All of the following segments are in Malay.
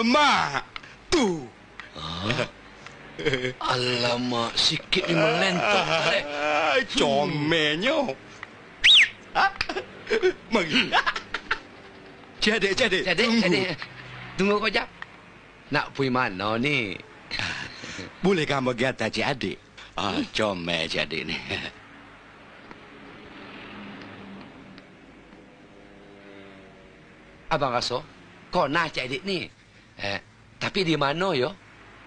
Mak. Tu. Alamak, sikit ni melentok tak? Comelnya. Mari. Cik adik. Tunggu kau jap. Nak pergi mana ni? Boleh kamu pergi atas cik adik? Comel cik adik ni. Abang rasa kau nak cik adik ni. Tapi di mana yo?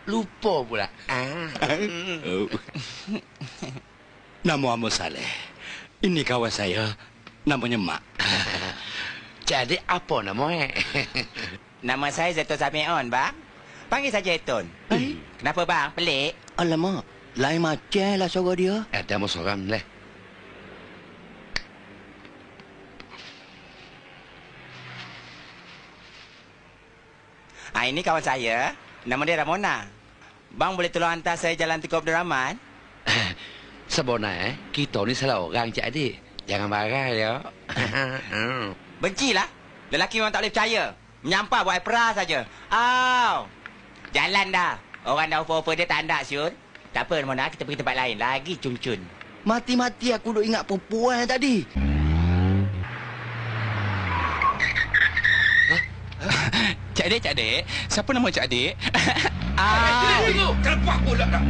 Lupa pula. Nama Amos Saleh. Ini kawan saya. Namanya Mak. Cik adik apa nama? Nama saya Zaitun Samion, bang. Panggil saja Zaitun. Kenapa, bang? Pelik? Alamak, lain macam lah suara dia. Ada mau seorang leh. Ini kawan saya. Nama dia Ramona. Bang boleh tolong hantar saya jalan Tengku Abdul Rahman? Sebenarnya, kita ni salah orang, cik adik. Jangan marah, ya. Bencilah. Lelaki memang tak boleh percaya. Menyampah buat pera saja. Jalan dah. Orang dah offer dia tak nak, Syun. Tak apa, Ramona. Kita pergi tempat lain. Lagi cun-cun. Mati-mati aku duk ingat perempuan tadi. Cik adik. Siapa nama cik adik? Tengok, kelepak pula dah.